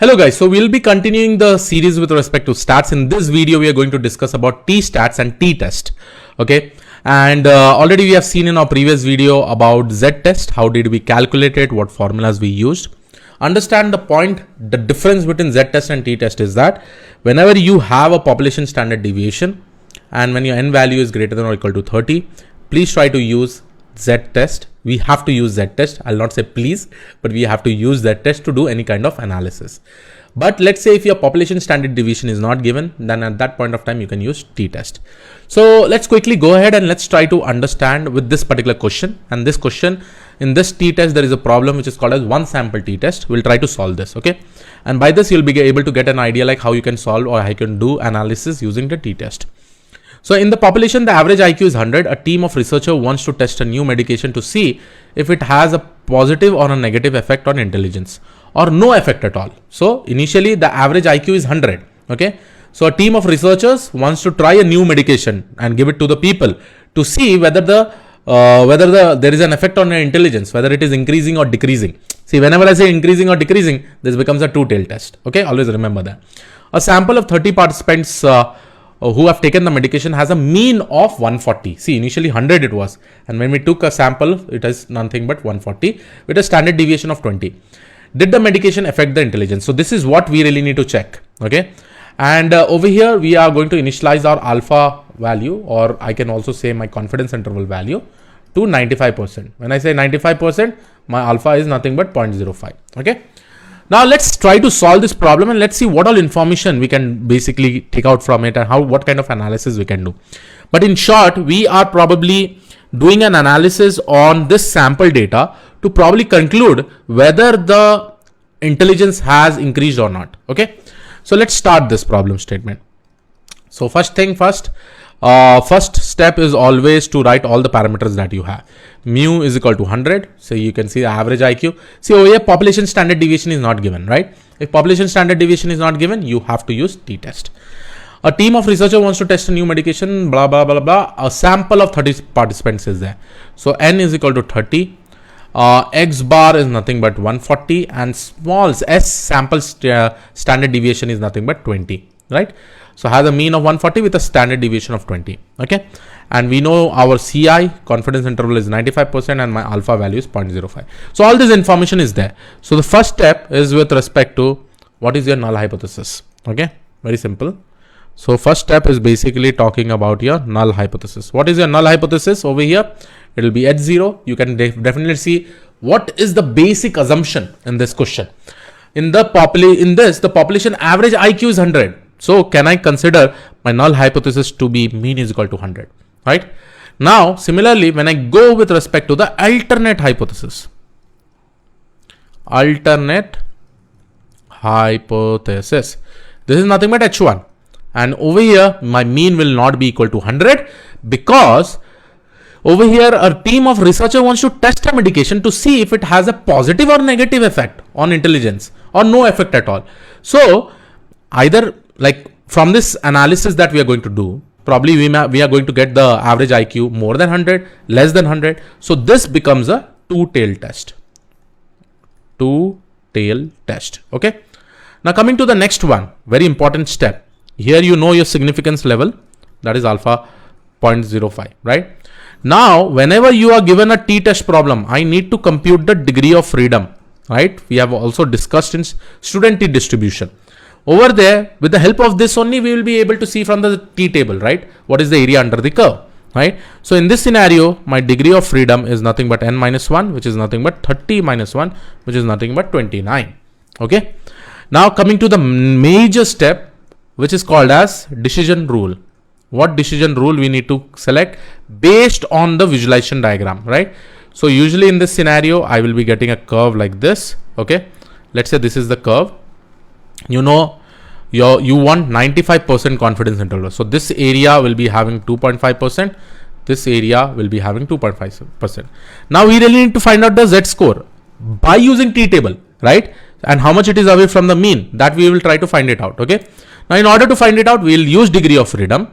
Hello guys, so we'll be continuing the series with respect to stats. In this video, we are going to discuss about T stats and T test. Okay, and already we have seen in our previous video about Z test. How did we calculate it? What formulas we used? Understand the point. The difference between Z test and T test is that whenever you have a population standard deviation and when your n value is greater than or equal to 30, please try to use Z test. We have to use Z test. I'll not say please, but we have to use Z test to do any kind of analysis. But let's say if your population standard deviation is not given, then at that point of time, you can use T test. So let's quickly go ahead and let's try to understand with this particular question. And this question, in this T test, there is a problem which is called as one sample T test. We'll try to solve this. Okay. And by this, you'll be able to get an idea like how you can solve or how you can do analysis using the T test. So in the population, the average IQ is 100. A team of researchers wants to test a new medication to see if it has a positive or a negative effect on intelligence or no effect at all. So initially the average IQ is 100. Okay. So a team of researchers wants to try a new medication and give it to the people to see whether there is an effect on their intelligence, whether it is increasing or decreasing. See, whenever I say increasing or decreasing, this becomes a two-tailed test. Okay. Always remember that. A sample of 30 participants who have taken the medication has a mean of 140. See, initially 100 it was. And when we took a sample, it is nothing but 140 with a standard deviation of 20. Did the medication affect the intelligence? So this is what we really need to check. Okay. And over here, we are going to initialize our alpha value, or I can also say my confidence interval value to 95%. When I say 95%, my alpha is nothing but 0.05. Okay. Now let's try to solve this problem and let's see what all information we can basically take out from it and what kind of analysis we can do. But in short, we are probably doing an analysis on this sample data to probably conclude whether the intelligence has increased or not. Okay. So let's start this problem statement. So first thing first, first step is always to write all the parameters that you have. Mu is equal to 100. So you can see the average IQ. See over here, population standard deviation is not given, right? If population standard deviation is not given, you have to use T test. A team of researchers wants to test a new medication, blah, blah, blah, blah. A sample of 30 participants is there. So N is equal to 30. X bar is nothing but 140 and small s sample standard deviation is nothing but 20, right? So has a mean of 140 with a standard deviation of 20. Okay. And we know our CI confidence interval is 95% and my alpha value is 0.05. So all this information is there. So the first step is with respect to what is your null hypothesis. Okay. Very simple. So first step is basically talking about your null hypothesis. What is your null hypothesis over here? It will be H0. You can definitely see what is the basic assumption in this question. In the population average IQ is 100. So can I consider my null hypothesis to be mean is equal to 100, right? Now, similarly, when I go with respect to the alternate hypothesis, this is nothing but H1. And over here, my mean will not be equal to 100 because over here, a team of researchers wants to test a medication to see if it has a positive or negative effect on intelligence or no effect at all. So either like from this analysis that we are going to do, probably we are going to get the average IQ more than 100, less than 100. So this becomes a two-tailed test. Two-tailed test. Okay. Now coming to the next one, very important step. Here you know your significance level, that is alpha 0.05, right? Now, whenever you are given a t-test problem, I need to compute the degree of freedom, right? We have also discussed in student t-distribution. Over there, with the help of this only, we will be able to see from the t-table, right? What is the area under the curve, right? So in this scenario, my degree of freedom is nothing but n minus 1, which is nothing but 30 minus 1, which is nothing but 29. Okay. Now coming to the major step, which is called as decision rule. What decision rule we need to select based on the visualization diagram, right? So usually in this scenario, I will be getting a curve like this. Okay. Let's say this is the curve. You know, you want 95% confidence interval. So this area will be having 2.5%. This area will be having 2.5%. Now we really need to find out the Z score by using T table, right? And how much it is away from the mean, that we will try to find it out. Okay. Now in order to find it out, we will use degree of freedom.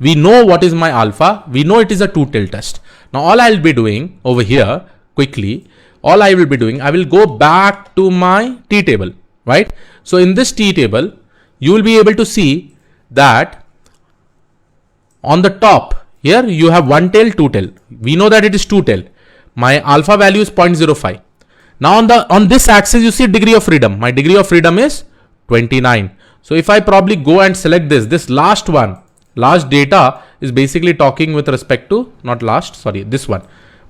We know what is my alpha. We know it is a two-tailed test. Now all I'll be doing over here quickly, I will go back to my T table. right? So in this T table, you will be able to see that on the top here you have one tail, two tail. We know that it is two tail. My alpha value is 0.05. Now on this axis you see degree of freedom. My degree of freedom is 29. So if I probably go and select this last one, last data is basically talking with respect to, not last, sorry, this one,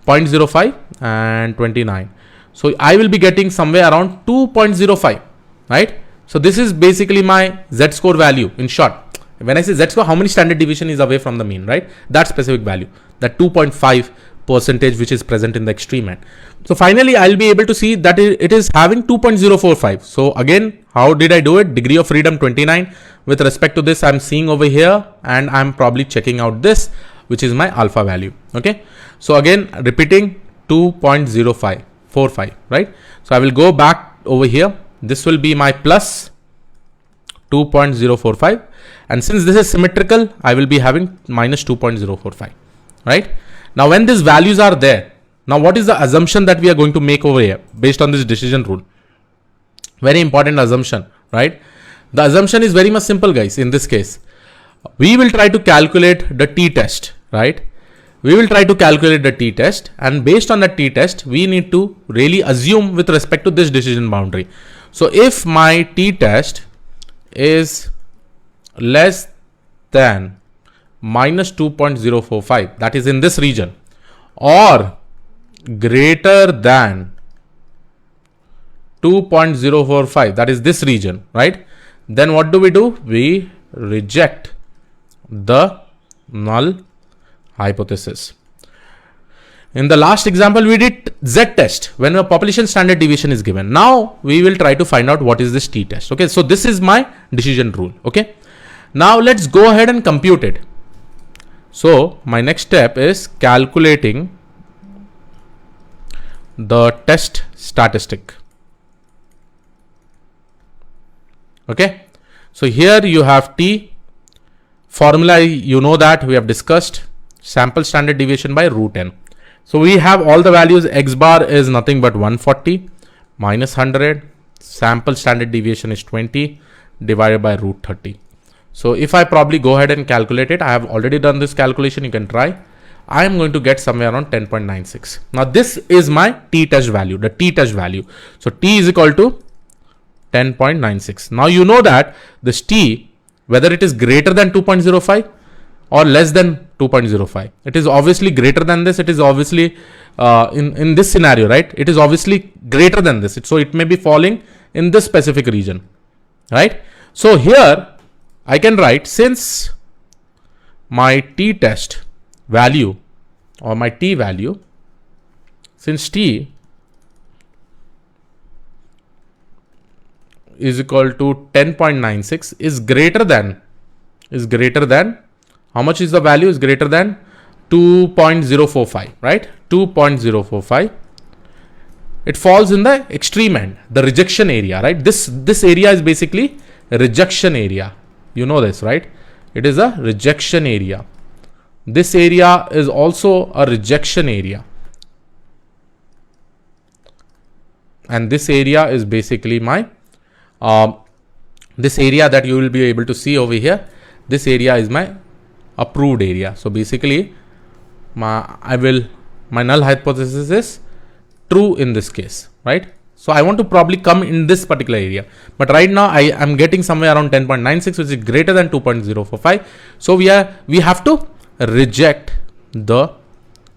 0.05 and 29. So I will be getting somewhere around 2.05, right? So this is basically my Z-score value. In short, when I say Z-score, how many standard deviation is away from the mean, right? That specific value, that 2.5 percentage which is present in the extreme end. So finally, I'll be able to see that it is having 2.045. So again, how did I do it? Degree of freedom 29. With respect to this, I'm seeing over here, and I'm probably checking out this, which is my alpha value. Okay. So again, repeating 2.0545, right? So I will go back over here. This will be my plus 2.045. And since this is symmetrical, I will be having minus 2.045, right? Now, when these values are there, now what is the assumption that we are going to make over here based on this decision rule? Very important assumption, right? The assumption is very much simple, guys. In this case, we will try to calculate the T test, right? We will try to calculate the T test, and based on the T test, we need to really assume with respect to this decision boundary. So if my T test is less than minus 2.045, that is in this region, or greater than 2.045, that is this region, right? Then what do? We reject the null hypothesis. In the last example, we did Z test when a population standard deviation is given. Now we will try to find out what is this T test. Okay, so this is my decision rule. Okay, now let's go ahead and compute it. So my next step is calculating the test statistic. Okay, so here you have T formula. You know that we have discussed sample standard deviation by root n. So we have all the values. X bar is nothing but 140 minus 100. Sample standard deviation is 20 divided by root 30. So if I probably go ahead and calculate it, I have already done this calculation. You can try. I am going to get somewhere around 10.96. Now this is my T test value, the T test value. So T is equal to 10.96. Now you know that this T, whether it is greater than 2.05 or less than 2.05, it is obviously greater than this. It is obviously in this scenario, right? It is obviously greater than this. So it may be falling in this specific region, right? So here I can write, since my T test value or my T value, since T is equal to 10.96 is greater than how much is the value? Is greater than 2.045, right? 2.045. It falls in the extreme end, the rejection area, right? This area is basically a rejection area. You know this, right? It is a rejection area. This area is also a rejection area. And this area is basically my this area that you will be able to see over here. This area is my approved area. So basically my null hypothesis is true in this case, right? So I want to probably come in this particular area, but right now I am getting somewhere around 10.96, which is greater than 2.045. So we have to reject the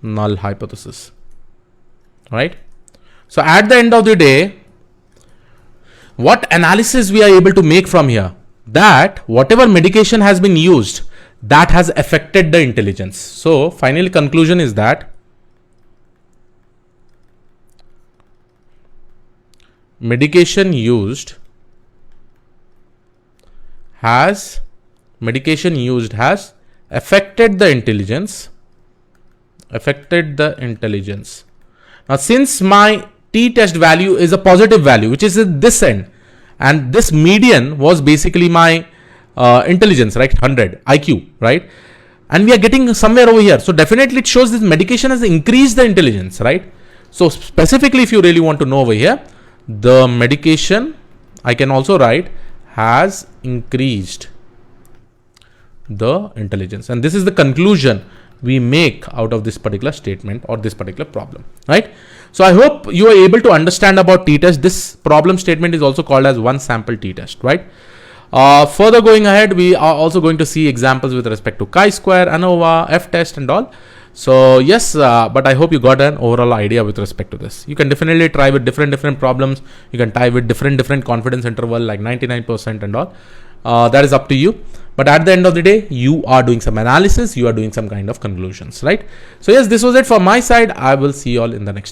null hypothesis, right? So at the end of the day, what analysis we are able to make from here? That whatever medication has been used, that has affected the intelligence. So final conclusion is that medication used has affected the intelligence. Now since my T test value is a positive value, which is at this end, and this median was basically my intelligence, right? 100 IQ, right? And we are getting somewhere over here. So definitely it shows this medication has increased the intelligence, right? So specifically, if you really want to know over here, the medication I can also write has increased the intelligence, and this is the conclusion we make out of this particular statement or this particular problem, right? So I hope you are able to understand about t-test. This problem statement is also called as one sample t-test, right? Further going ahead, we are also going to see examples with respect to chi-square, ANOVA, f-test and all. So yes, but I hope you got an overall idea with respect to this. You can definitely try with different problems. You can try with different confidence interval like 99% and all. That is up to you. But at the end of the day, you are doing some analysis, you are doing some kind of conclusions, right? So yes, this was it from my side. I will see you all in the next